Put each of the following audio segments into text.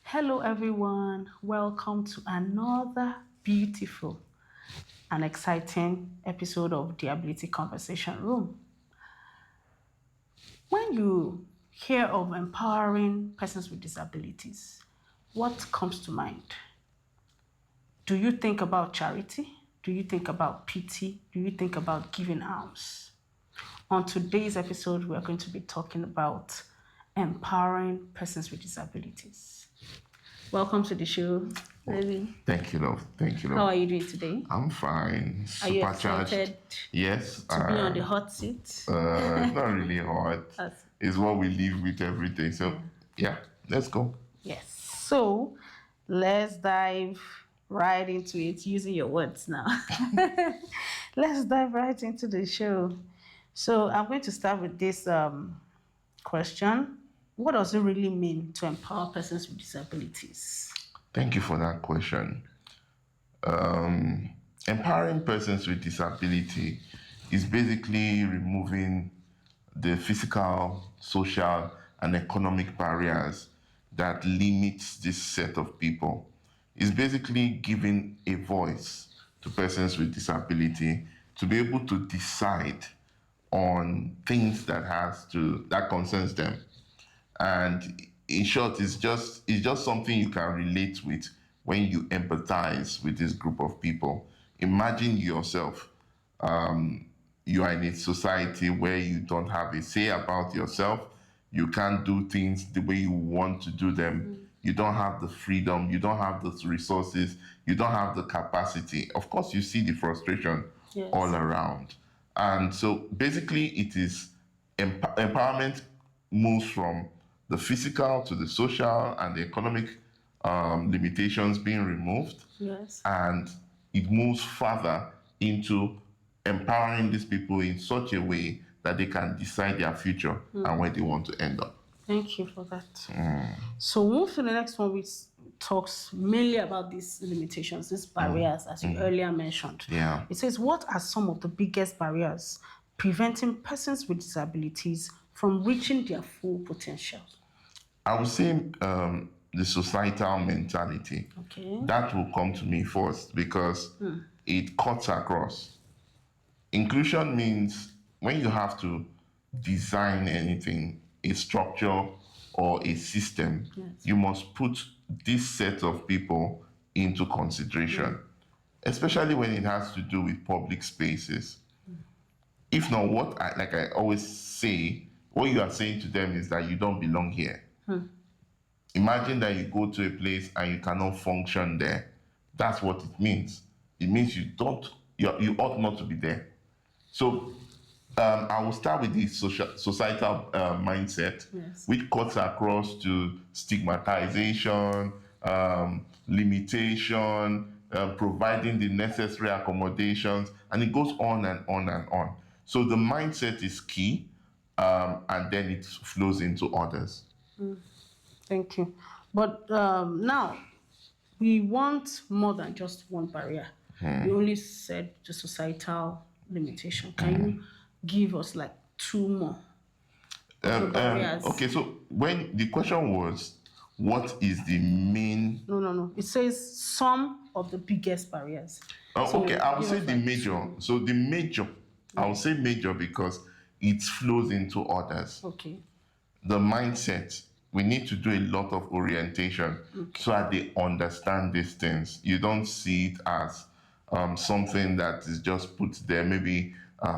Hello, everyone. Welcome to another beautiful and exciting episode of the Ability Conversation Room. When you hear of empowering persons with disabilities, what comes to mind? Do you think about charity? Do you think about pity? Do you think about giving alms? On today's episode, we are going to be talking about empowering persons with disabilities. Welcome to the show, Lily. Thank you, love. Thank you, How love. are you doing today? I'm fine. Are you Supercharged. excited Yes. to be on the hot seat? It's not really hot. It's what we live with every day. So, yeah, let's go. Yes. So, let's dive right into it using your words now. Let's dive right into the show. So, I'm going to start with this question. What does it really mean to empower persons with disabilities? Thank you for that question. Empowering persons with disability is basically removing the physical, social, and economic barriers that limits this set of people. It's basically giving a voice to persons with disability to be able to decide on things that concerns them. And in short, it's just something you can relate with when you empathize with this group of people. Imagine yourself, you are in a society where you don't have a say about yourself. You can't do things the way you want to do them. You don't have the freedom. You don't have the resources. You don't have the capacity. Of course, you see the frustration all around. And so basically, it is empowerment moves from the physical to the social and the economic limitations being removed. Yes. And it moves further into empowering these people in such a way that they can decide their future and where they want to end up. Thank you for that. So, move to the next one, which talks mainly about these limitations, these barriers, as you earlier mentioned. Yeah. It says, what are some of the biggest barriers preventing persons with disabilities from reaching their full potential? I would say the societal mentality. Okay. That will come to me first because it cuts across. Inclusion means when you have to design anything, a structure or a system, you must put this set of people into consideration, especially when it has to do with public spaces. If not, like I always say, what you are saying to them is that you don't belong here. Imagine that you go to a place and you cannot function there. That's what it means. It means you ought not to be there. So I will start with the societal mindset, which cuts across to stigmatization, limitation, providing the necessary accommodations, and it goes on and on and on. So the mindset is key, and then it flows into others. Thank you. But now, we want more than just one barrier. You only said the societal limitation. Can you give us like two more barriers? Okay, so when the question was, what is the main? No. It says some of the biggest barriers. So Okay, I would give say us the like major. two. So the major, I would say major because it flows into others. Okay. The mindset, we need to do a lot of orientation so that they understand these things. You don't see it as something that is just put there, maybe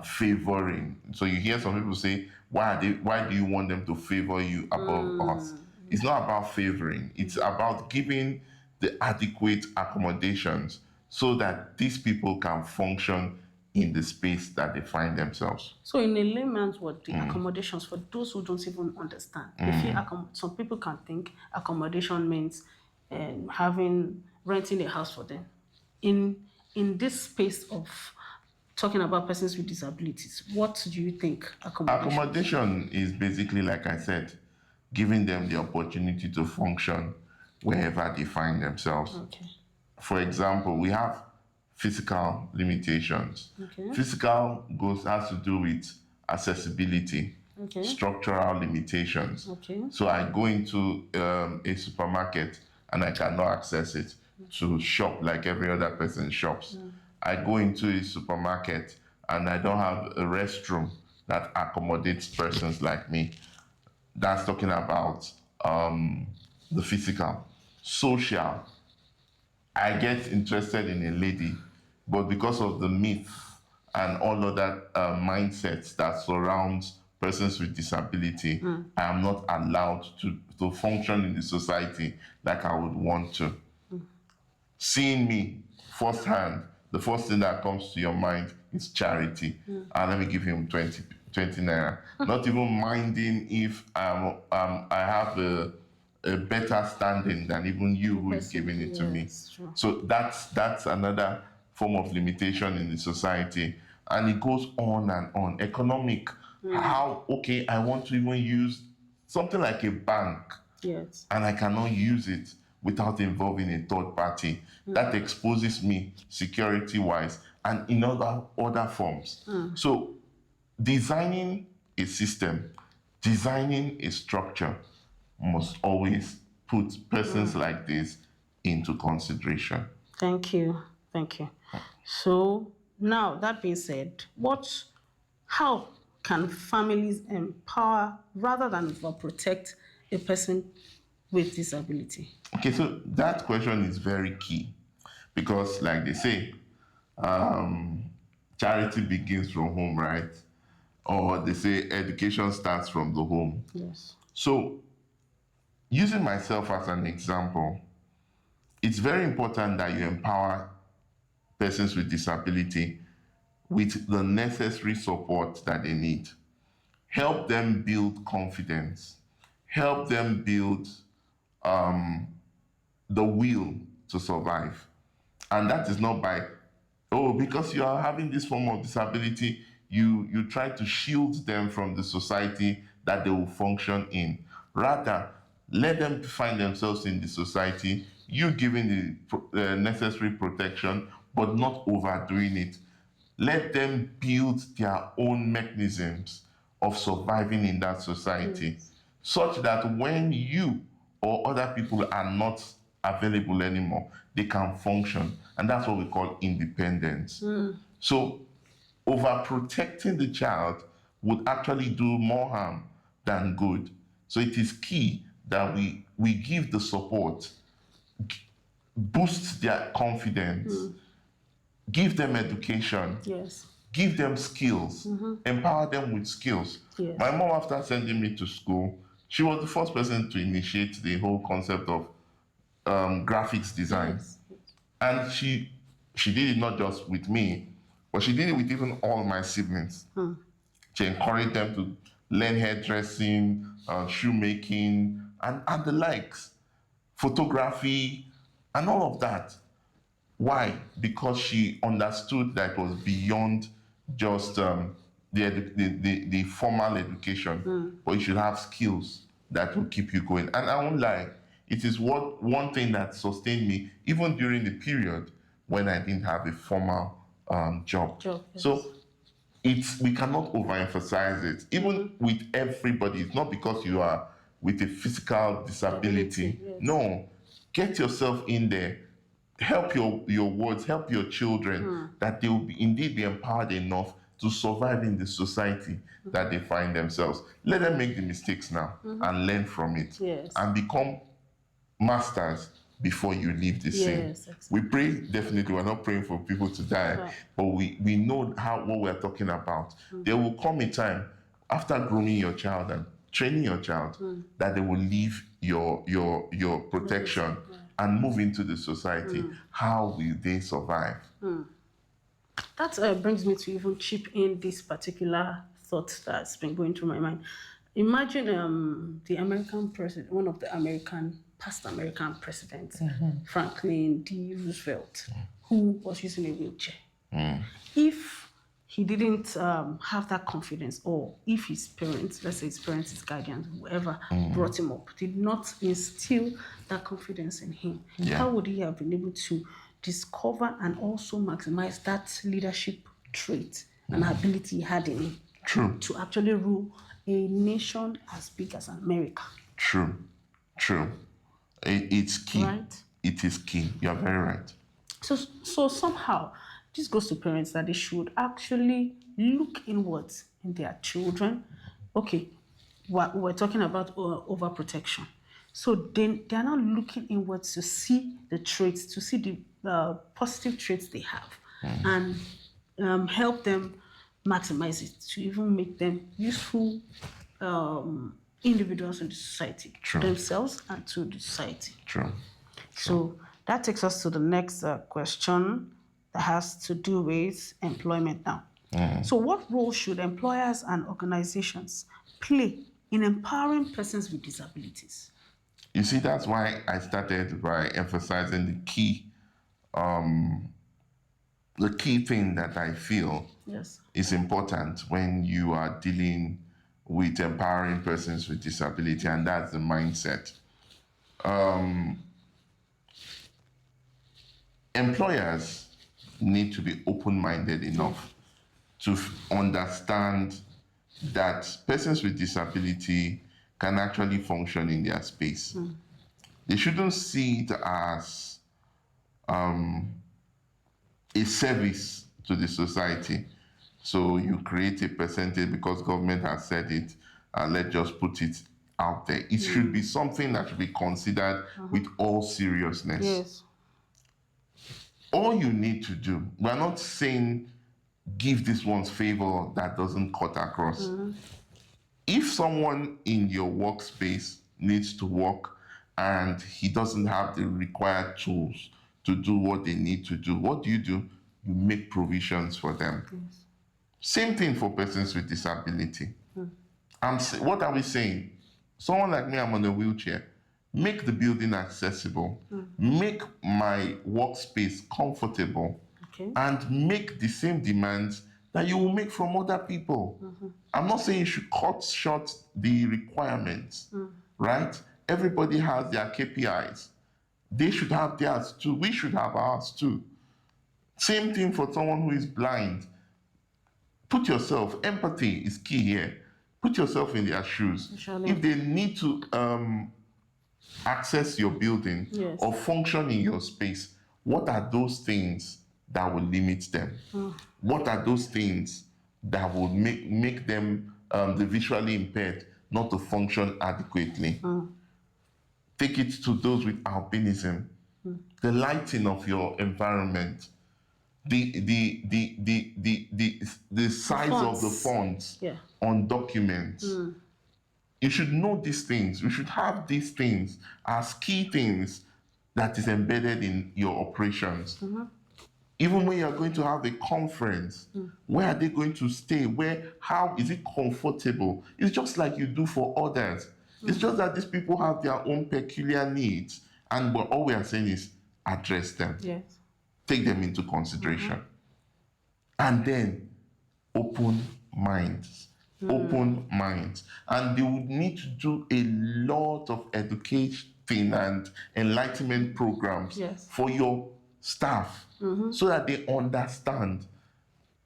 favoring. So you hear some people say, why do you want them to favor you above us? It's not about favoring. It's about giving the adequate accommodations so that these people can function in the space that they find themselves. So, in a layman's word, the accommodations for those who don't even understand, they feel some people can think accommodation means renting a house for them. In this space of talking about persons with disabilities, what do you think Accommodation is basically, like I said, giving them the opportunity to function wherever they find themselves. Okay. For example, we have physical limitations. Okay. Physical has to do with accessibility, Okay. structural limitations. Okay. So I go into a supermarket and I cannot access it to shop like every other person shops. I go into a supermarket and I don't have a restroom that accommodates persons like me. That's talking about the physical. Social, I get interested in a lady, but because of the myth and all other mindsets that surrounds persons with disability, I am not allowed to function in the society like I would want to. Seeing me firsthand, the first thing that comes to your mind is charity. And let me give him 20 naira. Not even minding if I have a better standing than even you who is giving it to me. True. So that's another form of limitation in the society. And it goes on and on. Economic, how, okay, I want to even use something like a bank, Yes. and I cannot use it without involving a third party. That exposes me security-wise and in other forms. So designing a system, designing a structure must always put persons like this into consideration. Thank you. Thank you. So now that being said, how can families empower rather than overprotect a person with disability? Okay, so that question is very key because, like they say, charity begins from home, right? Or they say education starts from the home. Yes. So, using myself as an example, it's very important that you empower persons with disability with the necessary support that they need. Help them build confidence. Help them build the will to survive. And that is not by, oh, because you are having this form of disability, you try to shield them from the society that they will function in. Rather, let them find themselves in the society, you giving the necessary protection, but not overdoing it. Let them build their own mechanisms of surviving in that society, such that when you or other people are not available anymore, they can function. And that's what we call independence. So overprotecting the child would actually do more harm than good. So it is key that we give the support, boost their confidence, give them education, Yes. give them skills, empower them with skills. Yes. My mom, after sending me to school, she was the first person to initiate the whole concept of graphics design. Yes. And she did it not just with me, but she did it with even all my siblings. She encouraged them to learn hairdressing, shoemaking, and the likes, photography, and all of that. Why? Because she understood that it was beyond just the formal education, but you should have skills that will keep you going. And I won't lie, it is one thing that sustained me even during the period when I didn't have a formal job. Yes. So we cannot overemphasize it. Even with everybody, it's not because you are with a physical disability. Yes. No, get yourself in there. Help your words, help your children, that they will indeed be empowered enough to survive in the society that they find themselves. Let them make the mistakes now and learn from it. Yes. And become masters before you leave the scene. Yes, exactly. We pray, definitely, we're not praying for people to die, Right. but we know what we're talking about. There will come a time after grooming your child and training your child that they will leave your protection and move into the society. How will they survive? That brings me to even chip in this particular thought that's been going through my mind. Imagine the American president, one of the past American presidents, Franklin D. Roosevelt, who was using a wheelchair. If he didn't have that confidence, or if his parents, let's say his parents, his guardians, whoever brought him up, did not instill that confidence in him, how would he have been able to discover and also maximize that leadership trait and ability he had in him to actually rule a nation as big as America? True. It's key. Right. It is key. You're very right. So somehow, this goes to parents that they should actually look inwards in their children. Okay, we're talking about overprotection. So they are now looking inwards to see the traits, to see the positive traits they have, and help them maximize it to even make them useful individuals in the society, True. to themselves and to the society. True. So that takes us to the next question that has to do with employment now. So, what role should employers and organizations play in empowering persons with disabilities? You see, that's why I started by emphasizing the key thing that I feel Yes. is important when you are dealing with empowering persons with disability, and that's the mindset. Employers need to be open-minded enough to understand that persons with disability can actually function in their space. They shouldn't see it as a service to the society. So you create a percentage because government has said it, and let's just put it out there. It should be something that should be considered with all seriousness. Yes. All you need to do, we're not saying give this one's favor that doesn't cut across. If someone in your workspace needs to work and he doesn't have the required tools to do what they need to do, what do? You make provisions for them. Yes. Same thing for persons with disability. What are we saying? Someone like me, I'm on a wheelchair. Make the building accessible. Make my workspace comfortable. Okay. And make the same demands that you will make from other people. I'm not saying you should cut short the requirements, right? Everybody has their KPIs. They should have theirs too. We should have ours too. Same thing for someone who is blind. Put yourself, empathy is key here. Put yourself in their shoes. Surely. If they need to access your building Yes. or function in your space, what are those things that will limit them? What are those things that will make them the visually impaired not to function adequately? Take it to those with albinism. The lighting of your environment, the size of the fonts on documents. You should know these things. You should have these things as key things that is embedded in your operations. Even when you're going to have a conference, where are they going to stay? How is it comfortable? It's just like you do for others. It's just that these people have their own peculiar needs, and all we are saying is address them. Yes. Take them into consideration. And then open minds. Open minds. And they would need to do a lot of education and enlightenment programs for your staff so that they understand.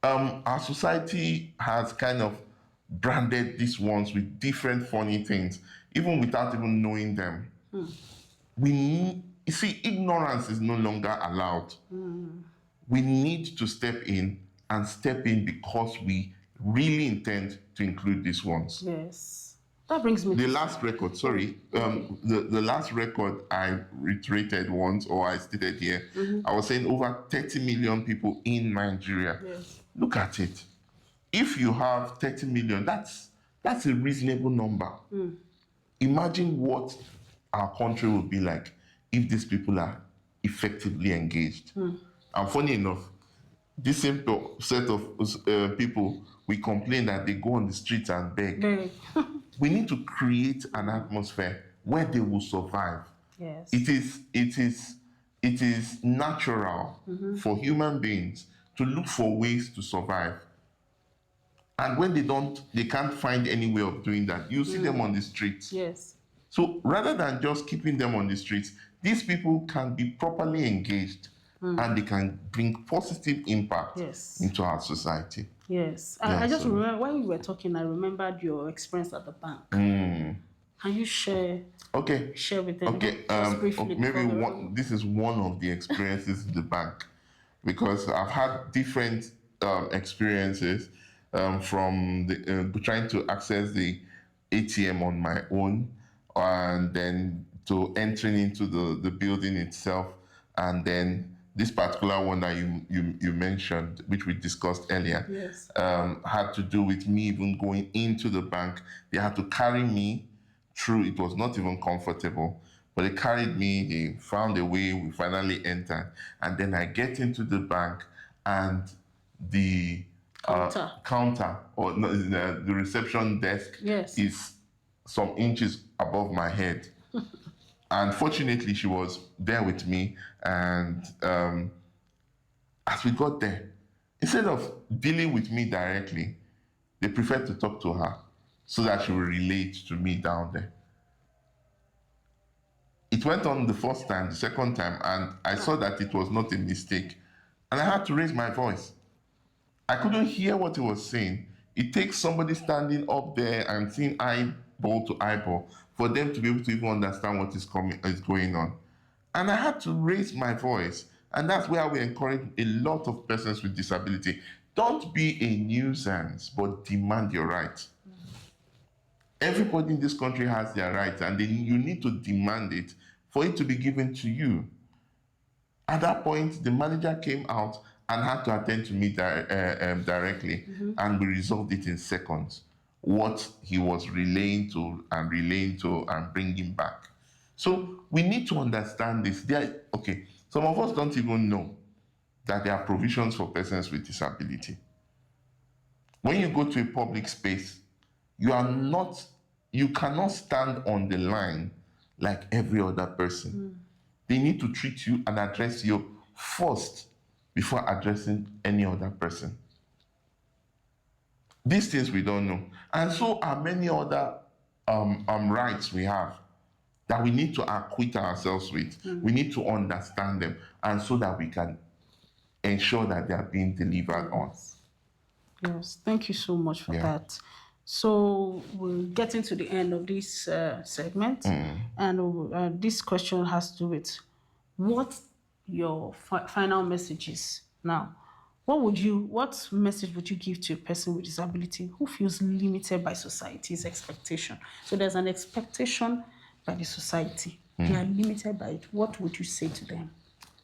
Our society has kind of branded these ones with different funny things, even without even knowing them. You see, ignorance is no longer allowed. We need to step in because we really intend to include these ones. Yes. That brings me The last record, the last record I reiterated once, or I stated here, I was saying over 30 million people in Nigeria. Yes. Look at it. If you have 30 million, that's a reasonable number. Imagine what our country would be like if these people are effectively engaged. And funny enough, this same set of people, we complain that they go on the streets and beg. We need to create an atmosphere where they will survive. Yes. It is natural for human beings to look for ways to survive. And when they can't find any way of doing that, you see them on the streets. Yes. So rather than just keeping them on the streets, these people can be properly engaged and they can bring positive impact into our society. Yes. I just remember when you were talking, I remembered your experience at the bank. Can you share Okay. share with them? Okay. Just briefly. Maybe Before we wrap up. this is one of the experiences in the bank, because I've had different experiences from trying to access the ATM on my own, and then to entering into the building itself, and then this particular one that you mentioned, which we discussed earlier, Yes. had to do with me even going into the bank. They had to carry me through. It was not even comfortable, but they carried me. They found a way. We finally entered, and then I get into the bank, and the counter, or no, the reception desk, Yes. is some inches above my head. And fortunately, she was there with me. And as we got there, instead of dealing with me directly, they preferred to talk to her so that she would relate to me down there. It went on the first time, the second time, and I saw that it was not a mistake. And I had to raise my voice. I couldn't hear what he was saying. It takes somebody standing up there and seeing eyeball to eyeball for them to be able to even understand what is going on. And I had to raise my voice. And that's where we encourage a lot of persons with disability. Don't be a nuisance, but demand your rights. Everybody in this country has their rights, and then you need to demand it for it to be given to you. At that point, the manager came out and had to attend to me directly, and we resolved it in seconds. What he was relaying to and bringing back. So we need to understand this. Some of us don't even know that there are provisions for persons with disability. When you go to a public space, you cannot stand on the line like every other person. They need to treat you and address you first before addressing any other person. These things we don't know. And so are many other rights we have that we need to acquit ourselves with. We need to understand them, and so that we can ensure that they are being delivered on. Yes, thank you so much for that. So we're getting to the end of this segment, and this question has to do with what your final message is. Now, what message would you give to a person with disability who feels limited by society's expectation? So there's an expectation by the society. They are limited by it. What would you say to them?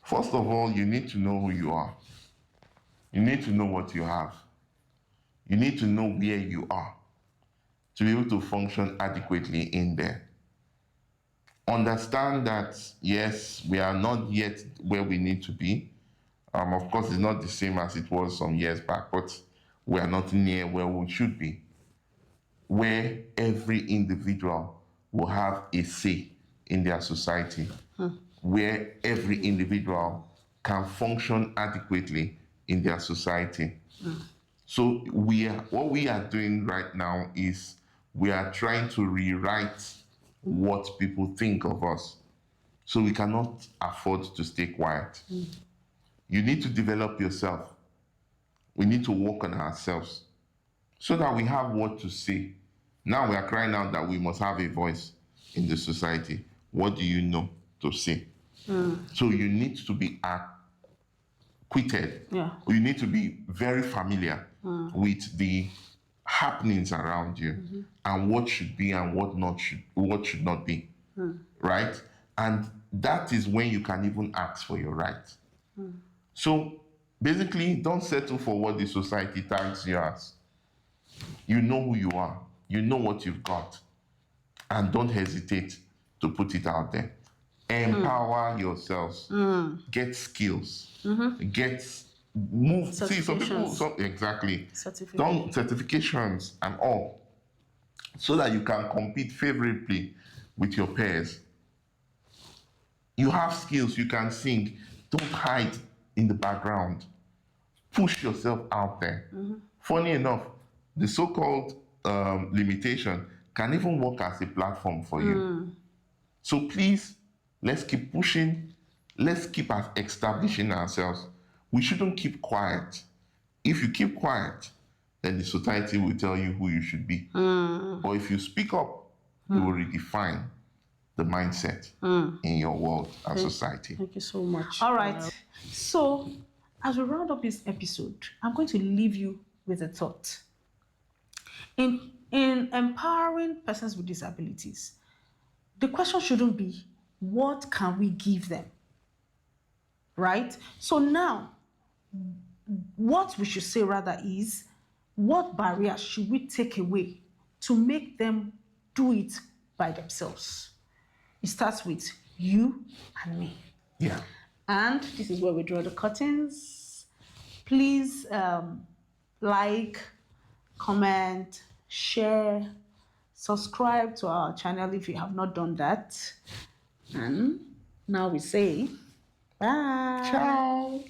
First of all, you need to know who you are. You need to know what you have. You need to know where you are to be able to function adequately in there. Understand that, yes, we are not yet where we need to be. Of course, it's not the same as it was some years back, but we are not near where we should be, where every individual will have a say in their society, where every individual can function adequately in their society. So what we are doing right now is we are trying to rewrite what people think of us. So we cannot afford to stay quiet. You need to develop yourself. We need to work on ourselves so that we have what to say. Now we are crying out that we must have a voice in the society. What do you know to say? So you need to be acquitted. You need to be very familiar with the happenings around you and what should be and what should not be. Right? And that is when you can even ask for your rights. So basically, don't settle for what the society tags you as. You know who you are. You know what you've got. And don't hesitate to put it out there. Empower yourselves. Get skills. Move. See, some people, exactly. Certifications and all. So that you can compete favorably with your peers. You have skills, you can sing. Don't hide in the background. Push yourself out there. Funny enough, the so-called limitation can even work as a platform for you. So please, let's keep pushing. Let's keep establishing ourselves. We shouldn't keep quiet. If you keep quiet, then the society will tell you who you should be. Or if you speak up, you will redefine the mindset in your world and society. Thank you so much. All right. So, as we round up this episode, I'm going to leave you with a thought. In empowering persons with disabilities, the question shouldn't be, what can we give them? Right? So now, what we should say rather is, what barriers should we take away to make them do it by themselves? It starts with you and me. Yeah. And this is where we draw the curtains. Please like, comment, share, subscribe to our channel if you have not done that. And now we say bye. Ciao.